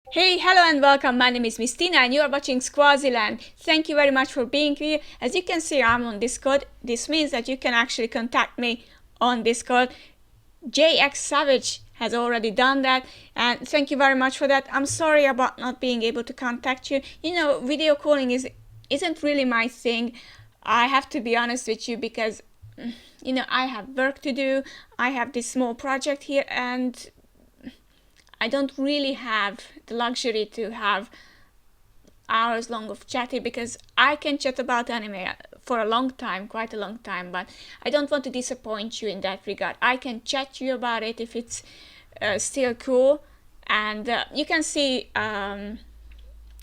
Hey, hello and welcome. My name is Miss Tina and you are watching Squaziland. Thank you very much for being here. As you can see, I'm on Discord. This means that you can actually contact me on Discord. JX Savage has already done that, and thank you very much for that. I'm sorry about not being able to contact you. Video calling isn't really my thing. I have to be honest with you because I have work to do. I have this small project here and I don't really have the luxury to have hours long of chatting because I can chat about anime for a long time, quite a long time, but I don't want to disappoint you in that regard. I can chat you about it if it's still cool, and you can see the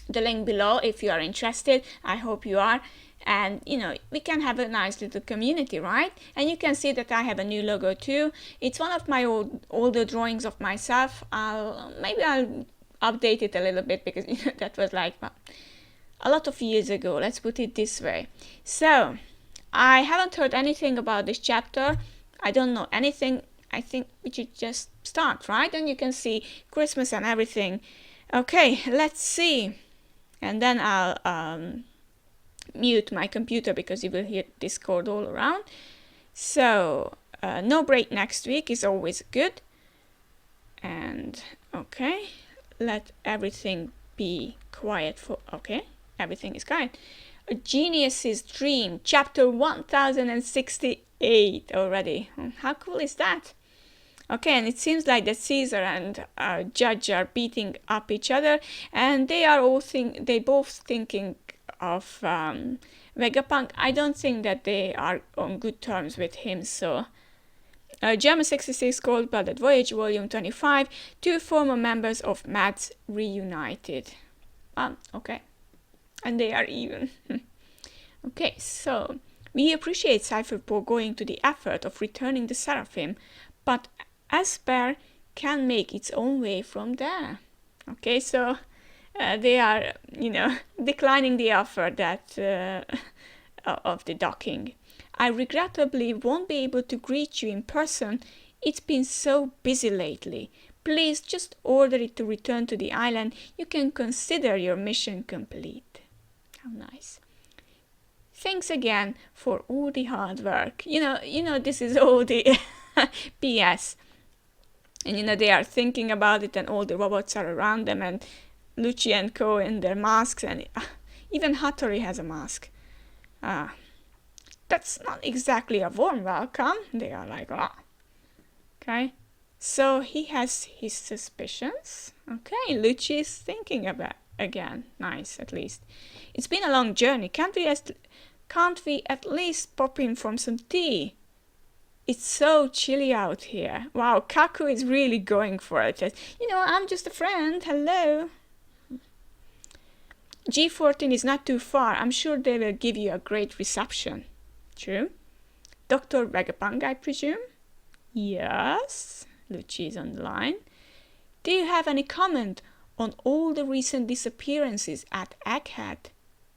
link below if you are interested. I hope you are. And we can have a nice little community, right? And you can see that I have a new logo too. It's one of my older drawings of myself. Maybe I'll update it a little bit because that was like a lot of years ago, let's put it this way. So I haven't heard anything about this chapter. I don't know anything. I think we should just start, right? And you can see Christmas and everything. Okay, let's see. And then I'll mute my computer because you will hear Discord all around. So no break next week is always good. And okay, let everything be quiet for everything is quiet. A Genius's Dream, chapter 1068 already. How cool is that? Okay, and it seems like that Caesar and Judge are beating up each other, and they both thinking of Vegapunk. I don't think that they are on good terms with him, so German 66 Cold-Blooded Voyage, Volume 25, two former members of Mads reunited. Okay. And they are even. Okay, so we appreciate Cypherpole going to the effort of returning the Seraphim, but Esper can make its own way from there. Okay, so they are, declining the offer that of the docking. I regrettably won't be able to greet you in person. It's been so busy lately. Please just order it to return to the island. You can consider your mission complete. How nice. Thanks again for all the hard work. This is all the PS. And they are thinking about it and all the robots are around them and Lucci and Co in their masks and even Hattori has a mask. That's not exactly a warm welcome. They are like, Okay. So he has his suspicions. Okay, Lucci is thinking about again. Nice, at least. It's been a long journey. Can't we at least pop in for some tea? It's so chilly out here. Wow, Kaku is really going for it. I'm just a friend. Hello. G14 is not too far. I'm sure they will give you a great reception. True. Dr. Vegapunk, I presume? Yes. Lucci is on the line. Do you have any comment on all the recent disappearances at Egghead?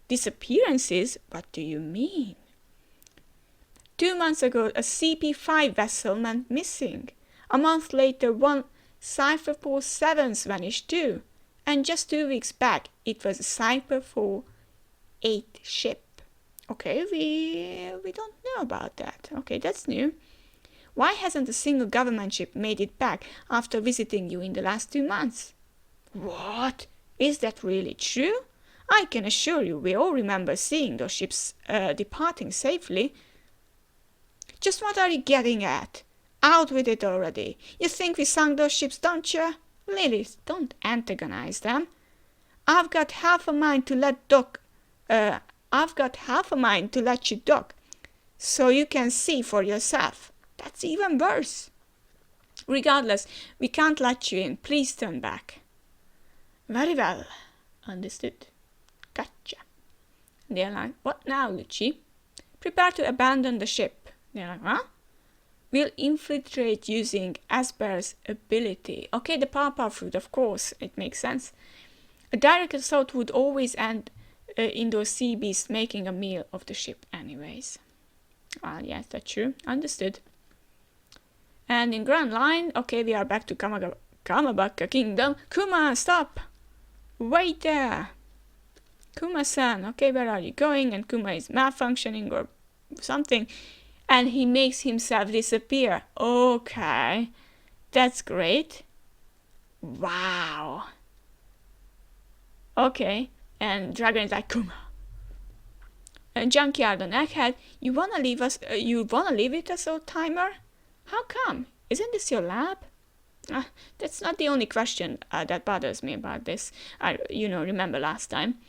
Disappearances? What do you mean? 2 months ago, a CP5 vessel went missing. A month later, one Cypherpole 7's vanished too. And just 2 weeks back, it was a Cypherpole 8 ship. Okay, we don't know about that. Okay, that's new. Why hasn't a single government ship made it back after visiting you in the last 2 months? What? Is that really true? I can assure you we all remember seeing those ships departing safely. Just what are you getting at? Out with it already. You think we sunk those ships, don't you? Lilith, don't antagonize them. I've got half a mind to let you dock, so you can see for yourself. That's even worse. Regardless, we can't let you in. Please turn back. Very well. Understood. Gotcha. They're like, what now, Lucci? Prepare to abandon the ship. They're like, huh? We'll infiltrate using Esper's ability. Okay, the pawpaw fruit, of course. It makes sense. A direct assault would always end in those sea beasts making a meal of the ship anyways. Yes, that's true. Understood. And in Grand Line, okay, we are back to Kamabaka Kingdom. Kuma, stop! Wait there! Kuma-san, okay, where are you going? And Kuma is malfunctioning or something. And he makes himself disappear. Okay, that's great. Wow. Okay, and Dragon is like, Kuma. And Junkyard on Egghead, you wanna leave it as old timer? How come? Isn't this your lab? That's not the only question that bothers me about this. Remember last time.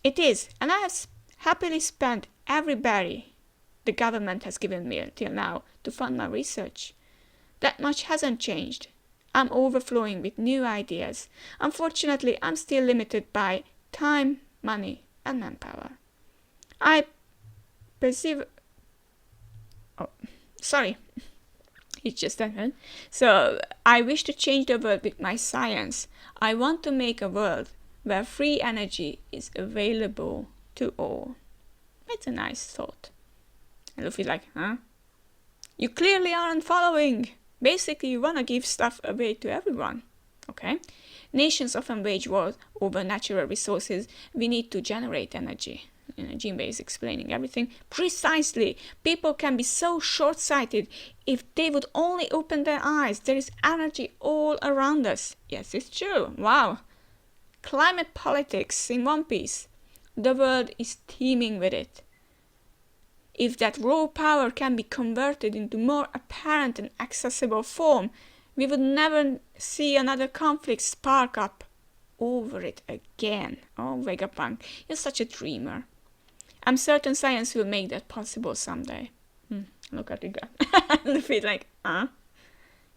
It is, and I have happily spent every berry the government has given me till now to fund my research. That much hasn't changed. I'm overflowing with new ideas. Unfortunately, I'm still limited by time, money, and manpower. I perceive... Oh, sorry. It's just that. So, I wish to change the world with my science. I want to make a world where free energy is available to all. It's a nice thought. And Luffy's like, huh? You clearly aren't following. Basically, you want to give stuff away to everyone. Okay? Nations often wage wars over natural resources. We need to generate energy. Jinbei is explaining everything. Precisely. People can be so short-sighted. If they would only open their eyes, there is energy all around us. Yes, it's true. Wow. Climate politics in One Piece. The world is teeming with it. If that raw power can be converted into more apparent and accessible form, we would never see another conflict spark up over it again. Oh, Vegapunk, you're such a dreamer. I'm certain science will make that possible someday. Look at the guy. Luffy's like, huh?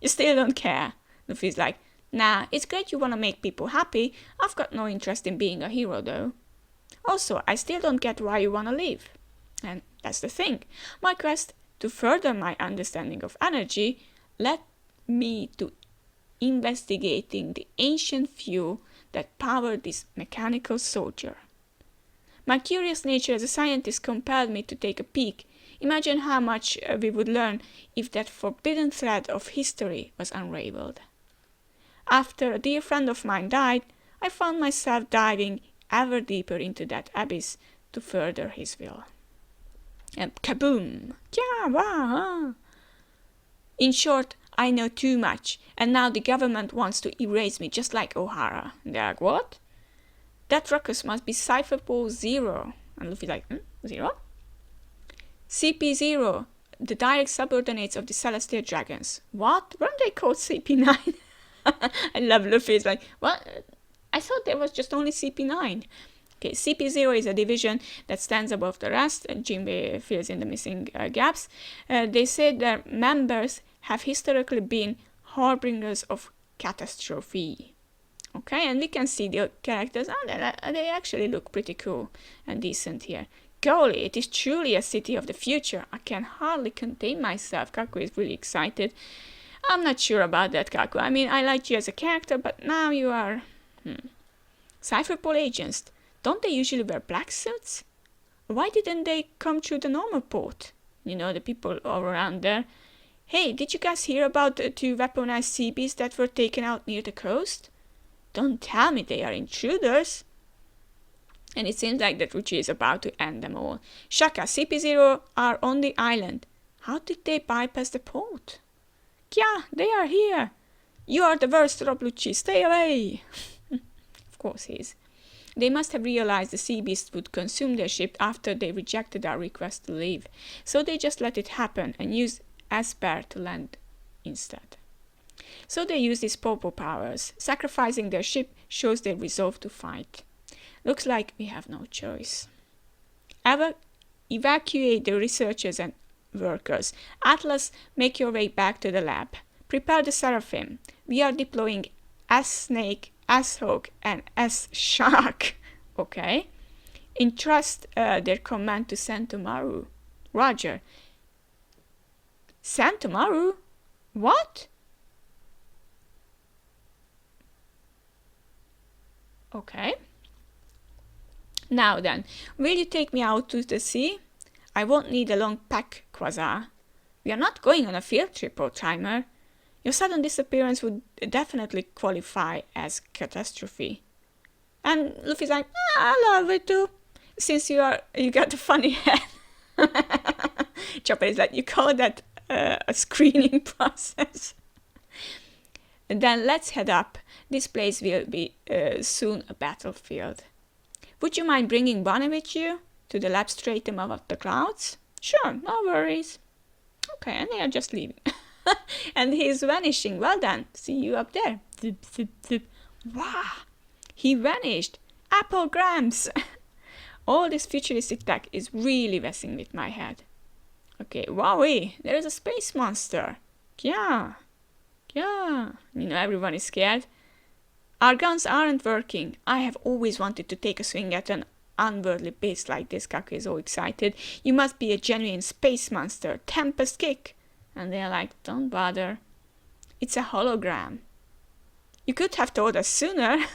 You still don't care. Luffy's like, nah, it's great you want to make people happy. I've got no interest in being a hero though. Also, I still don't get why you want to leave. And that's the thing. My quest to further my understanding of energy led me to investigating the ancient fuel that powered this mechanical soldier. My curious nature as a scientist compelled me to take a peek. Imagine how much we would learn if that forbidden thread of history was unraveled. After a dear friend of mine died, I found myself diving ever deeper into that abyss to further his will. And kaboom! Yeah, wow! In short, I know too much, and now the government wants to erase me just like O'Hara. They're like, what? That ruckus must be Cypher Pole 0. And Luffy's like, 0? CP0, the direct subordinates of the Celestial Dragons. What? Weren't they called CP9? I love Luffy's like, what? I thought there was just only CP9. Okay, CP0 is a division that stands above the rest, and Jinbei fills in the missing gaps. They say their members have historically been harbingers of catastrophe. Okay, and we can see the characters, they actually look pretty cool and decent here. Golly, it is truly a city of the future. I can hardly contain myself. Kaku is really excited. I'm not sure about that, Kaku. I mean, I liked you as a character, but now you are... Cypherpole agents. Don't they usually wear black suits? Why didn't they come through the normal port? You know, the people all around there. Hey, did you guys hear about the 2 weaponized sea beasts that were taken out near the coast? Don't tell me they are intruders. And it seems like that Lucci is about to end them all. Shaka, CP0 are on the island. How did they bypass the port? Yeah, they are here. You are the worst, Rob Lucci. Stay away. Of course he is. They must have realized the sea beasts would consume their ship after they rejected our request to leave. So they just let it happen and used Asper to land instead. So they use these popo powers. Sacrificing their ship shows their resolve to fight. Looks like we have no choice. Evacuate the researchers and workers. Atlas, make your way back to the lab. Prepare the Seraphim. We are deploying S-Snake, S-Hawk, and S-Shark. Okay. Entrust their command to Sentomaru. Roger. Sentomaru? What? Okay. Now then, will you take me out to the sea? I won't need a long pack, Quasar. We are not going on a field trip, old timer. Your sudden disappearance would definitely qualify as catastrophe. And Luffy's like, I love it too, since you got a funny head. Chopper is like, you call that a screening process? And then let's head up. This place will be soon a battlefield. Would you mind bringing Bonnie with you to the lab stratum of the clouds? Sure, no worries. Okay, and they are just leaving. And he's vanishing. Well done. See you up there. Zip, zip, zip. Wow! He vanished. Applegrams! All this futuristic tech is really messing with my head. Okay, wowee! There is a space monster. Yeah. Everyone is scared. Our guns aren't working. I have always wanted to take a swing at an unworldly beast like this. Kaku is all excited. You must be a genuine space monster. Tempest kick. And they're like, don't bother. It's a hologram. You could have told us sooner.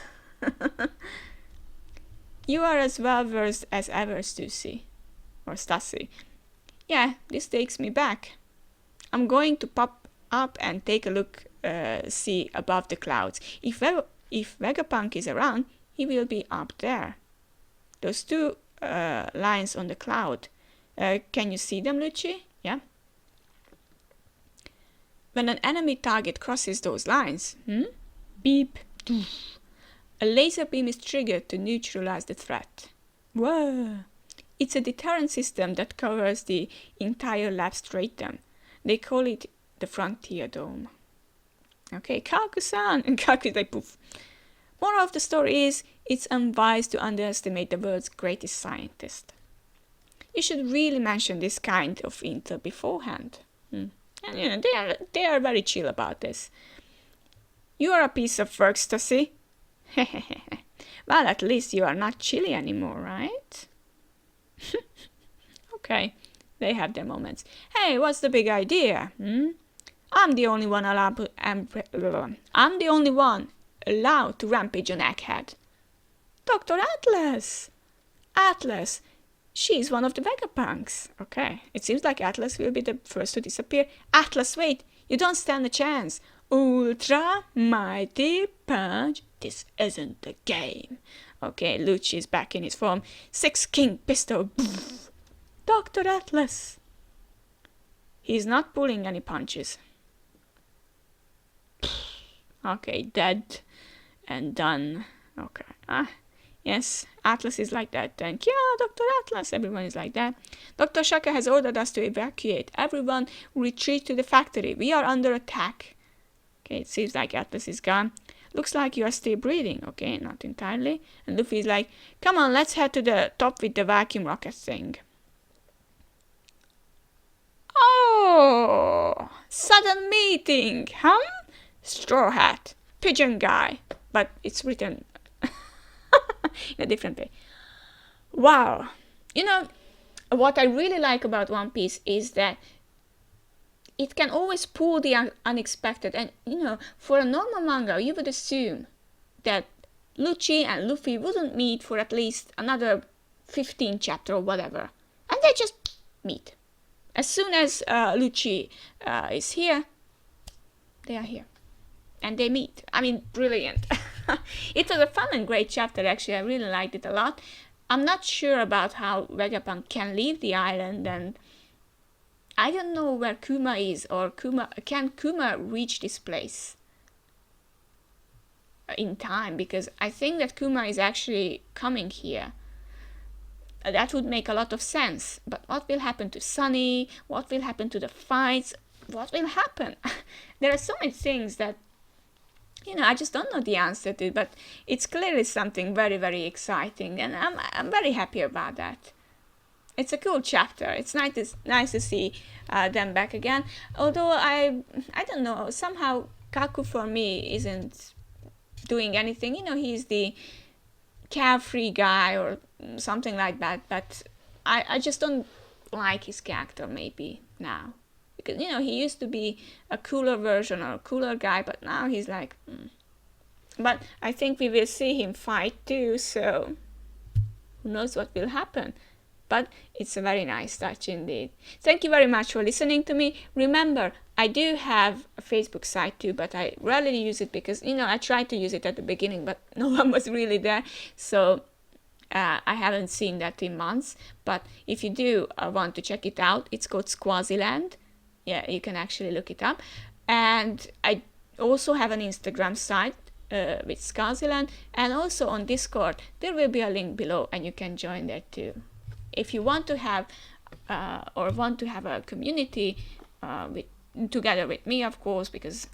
You are as well versed as ever, Stussy. Or Stassi. Yeah, this takes me back. I'm going to pop up and take a look, see above the clouds. If Vegapunk is around, he will be up there. Those two lines on the cloud. Can you see them, Lucci? Yeah. When an enemy target crosses those lines, beep, doof, a laser beam is triggered to neutralize the threat. Whoa! It's a deterrent system that covers the entire lab stratum. They call it the Frontier Dome. Okay, Kaku-san! And Kaku is like, poof. Moral of the story is, it's unwise to underestimate the world's greatest scientist. You should really mention this kind of intel beforehand. And they are very chill about this. You are a piece of work, Stussy. Well, at least you are not chilly anymore, right? Okay, they have their moments. Hey, what's the big idea? I'm the only one allowed to rampage on Egghead. Dr. Atlas! Atlas! She's one of the Vegapunks. Okay, it seems like Atlas will be the first to disappear. Atlas, wait! You don't stand a chance. Ultra Mighty Punch. This isn't the game. Okay, Lucci is back in his form. 6 King Pistol. Dr. Atlas. He's not pulling any punches. Okay, dead and done. Okay. Yes, Atlas is like that. Thank you, Dr. Atlas. Everyone is like that. Dr. Shaka has ordered us to evacuate. Everyone retreat to the factory. We are under attack. Okay, it seems like Atlas is gone. Looks like you are still breathing. Okay, not entirely. And Luffy is like, come on, let's head to the top with the vacuum rocket thing. Oh, sudden meeting. Straw Hat. Pigeon Guy. But it's written in a different way. Wow. What I really like about One Piece is that it can always pull the unexpected. And, for a normal manga, you would assume that Lucci and Luffy wouldn't meet for at least another 15 chapter or whatever. And they just meet. As soon as Lucci is here, they are here. And they meet. I mean, brilliant. It was a fun and great chapter, actually. I really liked it a lot. I'm not sure about how Vegapunk can leave the island, and I don't know where Kuma is, or can Kuma reach this place in time? Because I think that Kuma is actually coming here. That would make a lot of sense. But what will happen to Sunny? What will happen to the fights? What will happen? There are so many things that I just don't know the answer to, but it's clearly something very, very exciting, and I'm very happy about that. It's a cool chapter. It's nice to see them back again. Although I don't know, somehow Kaku for me isn't doing anything. He's the carefree guy or something like that, but I just don't like his character maybe now. Because, he used to be a cooler version or a cooler guy, but now he's like... But I think we will see him fight too, so who knows what will happen. But it's a very nice touch indeed. Thank you very much for listening to me. Remember, I do have a Facebook site too, but I rarely use it because, I tried to use it at the beginning, but no one was really there. So I haven't seen that in months. But if you do want to check it out, it's called Swaziland. Yeah, you can actually look it up. And I also have an Instagram site with Swaziland, and also on Discord. There will be a link below, and you can join there too. If you want to have a community together with me, of course, because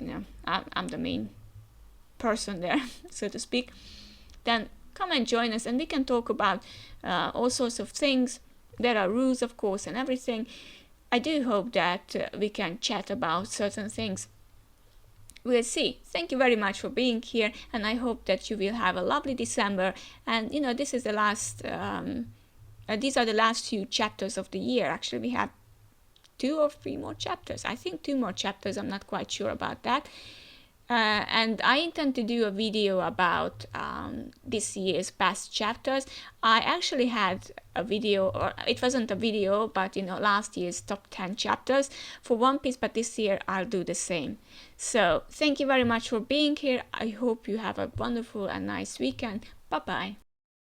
I'm the main person there, so to speak, then come and join us, and we can talk about all sorts of things. There are rules, of course, and everything. I do hope that we can chat about certain things. We'll see. Thank you very much for being here, and I hope that you will have a lovely December. And this is the last. These are the last few chapters of the year. Actually, we have 2 or 3 more chapters. I think 2 more chapters. I'm not quite sure about that. And I intend to do a video about this year's past chapters. I actually had a video, or it wasn't a video, but last year's top 10 chapters for One Piece, but this year I'll do the same. So thank you very much for being here. I hope you have a wonderful and nice weekend. Bye bye.